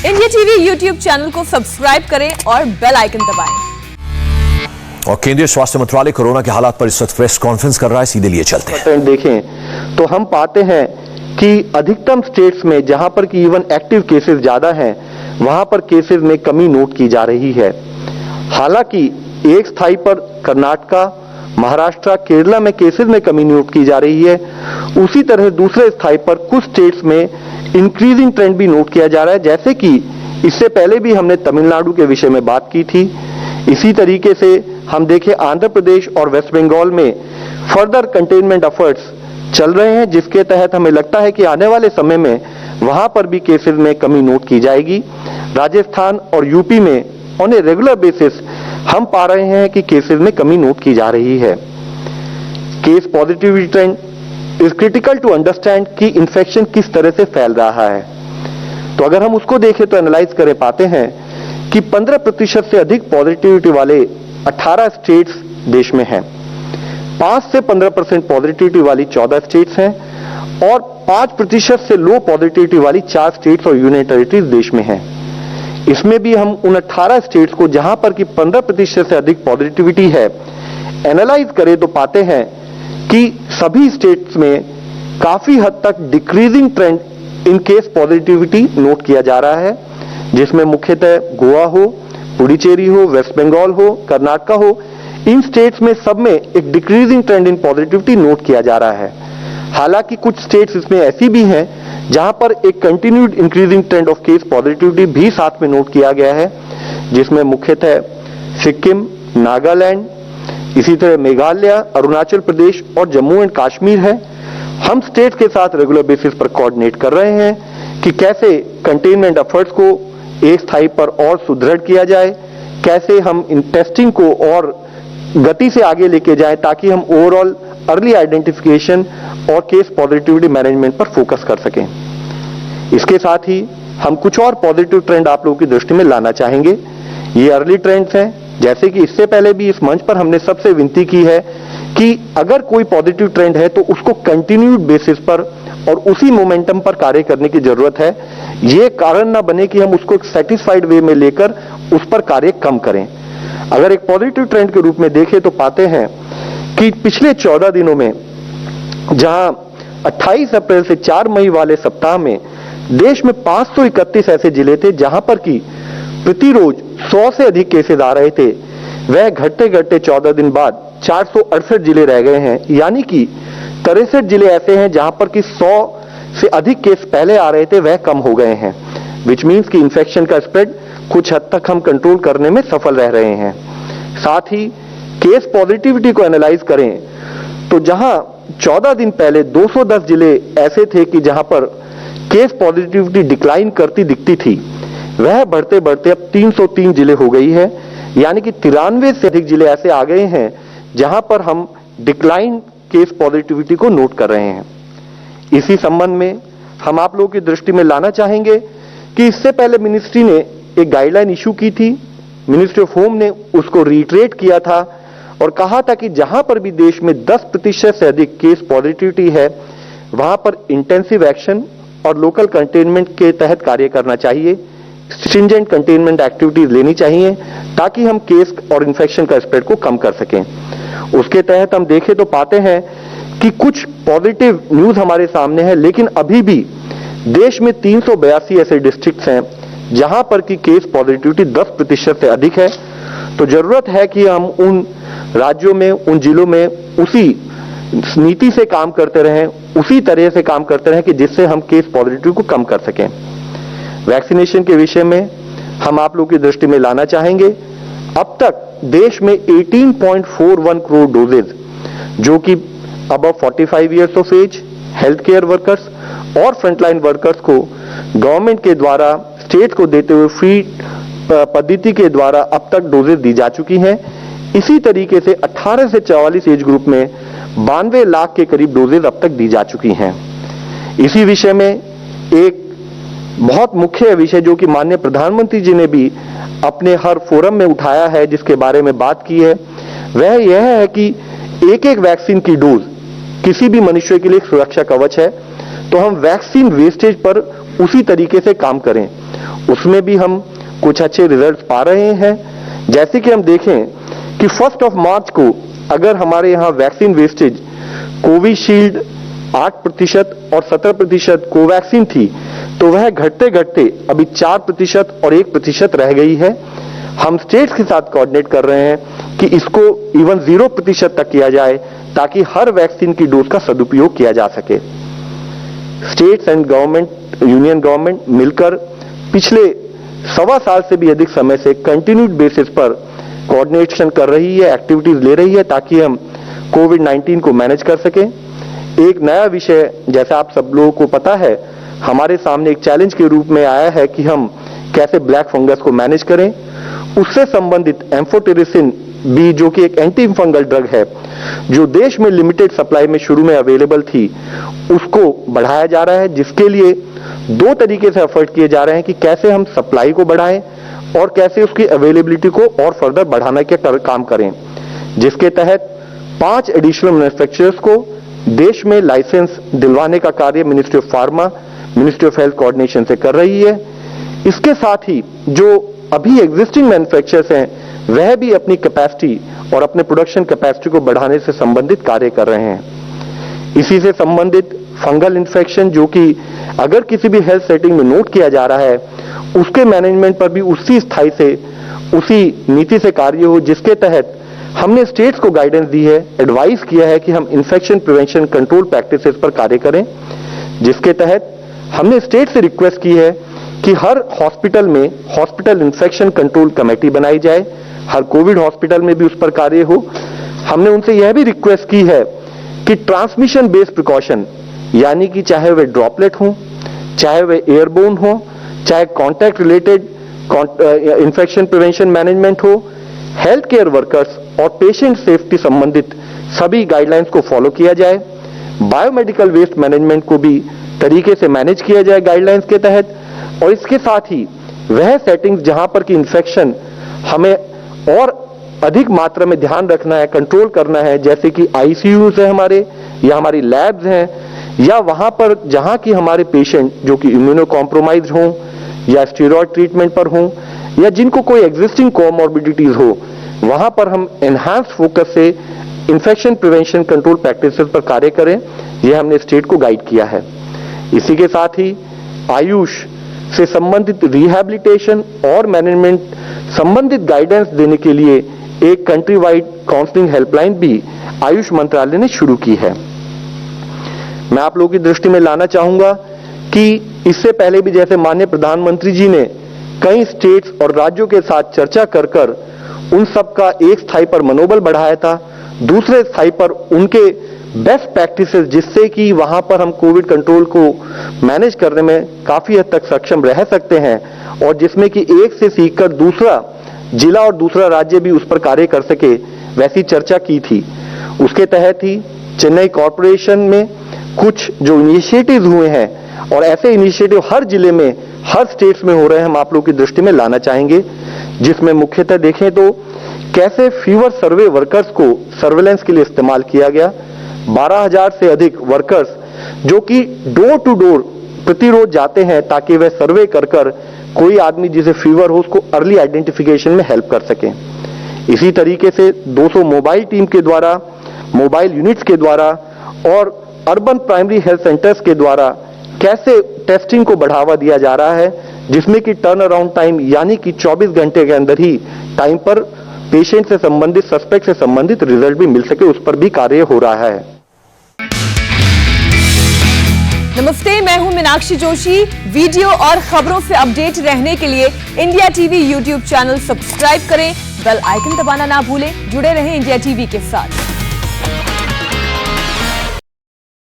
India TV YouTube channel को subscribe करें और बेल आइकन दबाएं। और केंद्रीय स्वास्थ्य मंत्रालय कोरोना के हालात पर इस वक्त प्रेस कॉन्फ्रेंस कर रहा है, सीधे लिए चलते हैं। देखें तो हम पाते हैं कि अधिकतम स्टेट्स में जहां पर कि इवन एक्टिव केसेस ज्यादा हैं, वहां पर केसेस में कमी नोट की जा रही है। हालांकि एक स्थाई पर कर्नाटका, महाराष्ट्र, केरला में केसेस में कमी नोट की जा रही है, उसी तरह दूसरे स्थाई पर कुछ स्टेट्स में इंक्रीजिंग ट्रेंड भी नोट किया जा रहा है। जैसे कि इससे पहले भी हमने तमिलनाडु के विषय में बात की थी, इसी तरीके से हम देखें आंध्र प्रदेश और वेस्ट बंगाल में फर्दर कंटेनमेंट एफर्ट्स चल रहे हैं, जिसके तहत हमें लगता है कि आने वाले समय में वहां पर भी केसेस में कमी नोट की जाएगी। राजस्थान और यूपी में ऑन ए रेगुलर बेसिस हम पा रहे हैं कि केसेस में कमी नोट की जा रही है। Case positivity trend is critical to understand कि इन्फेक्शन किस तरह से फैल रहा है। तो अगर हम उसको देखें तो एनालाइज करें, पाते हैं कि 15% से अधिक पॉजिटिविटी वाले 18 स्टेट्स देश में हैं, 5 से 15% पॉजिटिविटी वाली 14 स्टेट्स हैं और 5% से लो पॉजिटिविटी वाली 4 स्टेट्स और यूनियन टेरिटरीज देश में हैं। इसमें भी हम उन 18 स्टेट्स को जहां पर कि 15% से अधिक पॉजिटिविटी है एनालाइज करें तो पाते हैं कि सभी स्टेट्स में काफी हद तक decreasing trend in case positivity note किया जा रहा है, जिसमें मुख्यतः गोवा हो, पुडुचेरी हो, वेस्ट बंगाल हो, कर्नाटका हो, इन स्टेट्स में सब में एक डिक्रीजिंग ट्रेंड इन पॉजिटिविटी नोट किया जा रहा है। हालांकि कुछ स्टेट्स इसमें ऐसी भी हैं जहां पर एक continued increasing trend of case positivity भी साथ में नोट किया गया है, जिसमें मुख्यतः सिक्किम, नागालैंड, इसी तरह मेघालय, अरुणाचल प्रदेश और जम्मू एंड कश्मीर है। हम स्टेट के साथ रेगुलर बेसिस पर कोऑर्डिनेट कर रहे हैं कि कैसे कंटेनमेंट एफर्ट्स को एक स्थाई पर और सुदृढ़ किया जाए, कैसे हम इन टेस्टिंग को और गति से आगे लेके जाएं ताकि हम ओवरऑल अर्ली आइडेंटिफिकेशन और केस पॉजिटिविटी मैनेजमेंट पर फोकस कर सकें। इसके साथ ही हम कुछ और पॉजिटिव ट्रेंड आप लोगों की दृष्टि में लाना चाहेंगे। ये अर्ली ट्रेंड्स हैं, जैसे कि इससे पहले भी इस मंच पर हमने सबसे विनती की है कि अगर कोई पॉजिटिव ट्रेंड है तो उसको कंटिन्यूड बेसिस पर और उसी मोमेंटम पर कार्य करने की जरूरत है। ये कारण ना बने कि हम उसको एक सेटिस्फाइड वे में लेकर उस पर कार्य कम करें। अगर एक पॉजिटिव ट्रेंड के रूप में देखें तो पाते हैं कि पिछले 14 दिनों में जहां 28 अप्रैल से 4 मई वाले सप्ताह में देश में 531 ऐसे जिले थे जहां पर कि प्रतिरोज 100 से अधिक केसेस आ रहे थे, वह घटते घटते 14 दिन बाद 468 जिले रह गए हैं। यानी कि 63 जिले ऐसे हैं जहां पर कि 100 से अधिक केस पहले आ रहे थे, वह कम हो गए हैं, विच मीन्स कि इन्फेक्शन का स्प्रेड कुछ हद तक हम कंट्रोल करने में सफल रह रहे हैं। साथ ही केस पॉजिटिविटी को एनालाइज करें तो जहां 14 दिन पहले 210 जिले ऐसे थे कि जहां पर केस पॉजिटिविटी डिक्लाइन करती दिखती थी, वह बढ़ते बढ़ते अब 303 जिले हो गई है। यानी कि 93 से अधिक जिले ऐसे आ गए हैं जहां पर हम डिक्लाइन केस पॉजिटिविटी को नोट कर रहे हैं। इसी संबंध में हम आप लोगों की दृष्टि में लाना चाहेंगे कि इससे पहले मिनिस्ट्री ने एक गाइडलाइन इशू की थी, मिनिस्ट्री ऑफ होम ने उसको रिट्रेट किया था और कहा था कि जहां पर भी देश में 10% से अधिक केस पॉजिटिविटी है, वहां पर इंटेंसिव एक्शन और लोकल कंटेनमेंट के तहत कार्य करना चाहिए, स्ट्रिंजेंट कंटेनमेंट एक्टिविटीज लेनी चाहिए ताकि हम केस और इन्फेक्शन का स्प्रेड को कम कर सकें। उसके तहत हम देखें तो पाते हैं कि कुछ पॉजिटिव न्यूज हमारे सामने है, लेकिन अभी भी देश में 382 ऐसे डिस्ट्रिक्ट्स हैं जहां पर की केस पॉजिटिविटी 10% से अधिक है। तो जरूरत है कि हम उन राज्यों में, उन जिलों में उसी नीति से काम करते रहें, उसी तरह से काम करते रहें कि जिससे हम केस पॉजिटिविटी को कम कर सकें। वैक्सीनेशन के विषय में हम आप लोगों की दृष्टि में लाना चाहेंगे, अब तक देश में 18.41 करोड़ डोजेज जो कि above 45 years of age health care workers और फ्रंटलाइन वर्कर्स को गवर्नमेंट के द्वारा स्टेट को देते हुए फ्री पद्धति के द्वारा अब तक डोजेज दी जा चुकी हैं। इसी तरीके से 18 से 44 एज ग्रुप में 92 लाख के करीब डोजेज अब तक दी जा चुकी हैं। इसी विषय में एक बहुत मुख्य विषय जो कि माननीय प्रधानमंत्री जी ने भी अपने हर फोरम में उठाया है, जिसके बारे में बात की है, वह यह है कि एक एक वैक्सीन की डोज किसी भी मनुष्य के लिए एक सुरक्षा कवच है। तो हम वैक्सीन वेस्टेज पर उसी तरीके से काम करें उसमें भी हम कुछ अच्छे रिजल्ट्स पा रहे हैं। जैसे कि हम देखें कि 1 मार्च को अगर हमारे यहाँ वैक्सीन वेस्टेज कोविशील्ड 8% और 17% कोवैक्सीन थी, तो वह घटते घटते अभी 4% और 1% रह गई है। हम स्टेट्स के साथ कोऑर्डिनेट कर रहे हैं कि इसको इवन 0% तक किया जाए, ताकि हर वैक्सीन की डोज का सदुपयोग किया जा सके। States and government, union government मिलकर पिछले 1.25 साल से भी अधिक समय से कंटिन्यूड बेसिस पर कोऑर्डिनेशन कर रही है, एक्टिविटीज ले रही है, ताकि हम कोविड-19 को मैनेज कर सकें। एक नया विषय, जैसा आप सब लोगों को पता है, हमारे सामने एक चैलेंज के रूप में आया है कि हम कैसे ब्लैक फंगस को मैनेज करें। उससे संबंधित एम्फोटेरिसिन बी, जो कि एक एंटी फंगल ड्रग है, जो देश में लिमिटेड सप्लाई में शुरू में अवेलेबल थी, उसको बढ़ाया जा रहा है। जिसके लिए 2 तरीके से एफर्ट किए जा रहे हैं कि कैसे हम सप्लाई को बढ़ाएं और कैसे उसकी अवेलेबिलिटी को और फर्दर बढ़ाने के काम करें, जिसके तहत 5 एडिशनल मैन्युफैक्चरर्स को देश में लाइसेंस दिलवाने का कार्य ministry of pharma, ministry of health coordination से कर रही है। इसके साथ ही जो अभी एग्जिस्टिंग मैन्युफैक्चरर्स हैं, वह भी अपनी कैपेसिटी और अपने प्रोडक्शन कैपेसिटी को बढ़ाने से संबंधित कार्य कर रहे हैं। इसी से संबंधित फंगल इन्फेक्शन, जो कि अगर किसी भी हेल्थ सेटिंग में नोट किया जा रहा है, उसके मैनेजमेंट पर भी उसी स्थाई से, उसी नीति से कार्य हो, जिसके तहत हमने स्टेट्स को गाइडेंस दी है, एडवाइस किया है कि हम इन्फेक्शन प्रिवेंशन कंट्रोल प्रैक्टिसेस पर कार्य करें। जिसके तहत हमने स्टेट से रिक्वेस्ट की है कि हर हॉस्पिटल में हॉस्पिटल इन्फेक्शन कंट्रोल कमेटी बनाई जाए, हर कोविड हॉस्पिटल में भी उस पर कार्य हो। हमने उनसे यह भी रिक्वेस्ट की है कि ट्रांसमिशन बेस्ड प्रिकॉशन, यानी कि चाहे वे ड्रॉपलेट हो, चाहे वे एयरबोर्न हो, चाहे contact related infection prevention management हो, हेल्थ केयर वर्कर्स और पेशेंट सेफ्टी संबंधित सभी गाइडलाइंस को फॉलो किया जाए। बायोमेडिकल वेस्ट मैनेजमेंट को भी तरीके से मैनेज किया जाए गाइडलाइंस के तहत। और इसके साथ ही वह सेटिंग्स जहां पर कि इन्फेक्शन हमें और अधिक मात्रा में ध्यान रखना है, कंट्रोल करना है, जैसे कि आईसीयूज है हमारे, या हमारी लैब्स हैं, या वहां पर जहां की हमारे पेशेंट जो कि इम्यूनो कॉम्प्रोमाइज हों या स्टेरॉयड ट्रीटमेंट पर हों, या जिनको कोई एग्जिस्टिंग कोमॉर्बिडिटीज हो, वहां पर हम एनहांस्ड फोकस से इन्फेक्शन प्रिवेंशन कंट्रोल प्रैक्टिसेस पर कार्य करें। यह हमने स्टेट को गाइड किया है। इसी के साथ ही आयुष से संबंधित रिहैबिलिटेशन और मैनेजमेंट संबंधित गाइडेंस देने के लिए एक कंट्री वाइड काउंसलिंग हेल्पलाइन भी आयुष मंत्रालय ने शुरू की है। मैं आप लोगों की दृष्टि में लाना चाहूंगा कि इससे पहले भी जैसे माननीय प्रधानमंत्री जी ने कई स्टेट्स और राज्यों के साथ चर्चा कर कर उन सब का एक स्थाई पर मनोबल बढ़ाया था, दूसरे स्थाई पर उनके बेस्ट प्रैक्टिसेस, जिससे कि वहां पर हम कोविड कंट्रोल को मैनेज करने में काफी हद तक सक्षम रह सकते हैं, और जिसमें कि एक से सीखकर दूसरा जिला और दूसरा राज्य भी उस पर कार्य कर सके, वैसी चर्चा की थी। उसके तहत ही चेन्नई कॉर्पोरेशन में कुछ जो इनिशिएटिव हुए हैं, और ऐसे इनिशिएटिव हर जिले में, हर स्टेट्स में हो रहे हैं, हम आप लोगों की दृष्टि में लाना चाहेंगे। जिसमें मुख्यतः देखें तो कैसे फीवर सर्वे वर्कर्स को सर्वेलेंस के लिए इस्तेमाल किया गया। 12,000 से अधिक वर्कर्स जो कि डोर टू डोर प्रतिरोज जाते हैं, ताकि वह सर्वे कर कर कोई आदमी जिसे फीवर हो उसको अर्ली आइडेंटिफिकेशन में हेल्प कर सकें। इसी तरीके से 200 मोबाइल टीम के द्वारा, मोबाइल यूनिट्स के द्वारा और अर्बन प्राइमरी हेल्थ सेंटर्स के द्वारा कैसे टेस्टिंग को बढ़ावा दिया जा रहा है, जिसमें कि टर्न अराउंड टाइम यानी कि 24 घंटे के अंदर ही टाइम पर पेशेंट से संबंधित, सस्पेक्ट से संबंधित रिजल्ट भी मिल सके, उस पर भी कार्य हो रहा है। नमस्ते, मैं हूं मीनाक्षी जोशी। वीडियो और खबरों से अपडेट रहने के लिए India TV YouTube channel subscribe करें, बेल आइकन दबाना ना भूलें। जुड़े रहें इंडिया टीवी के साथ।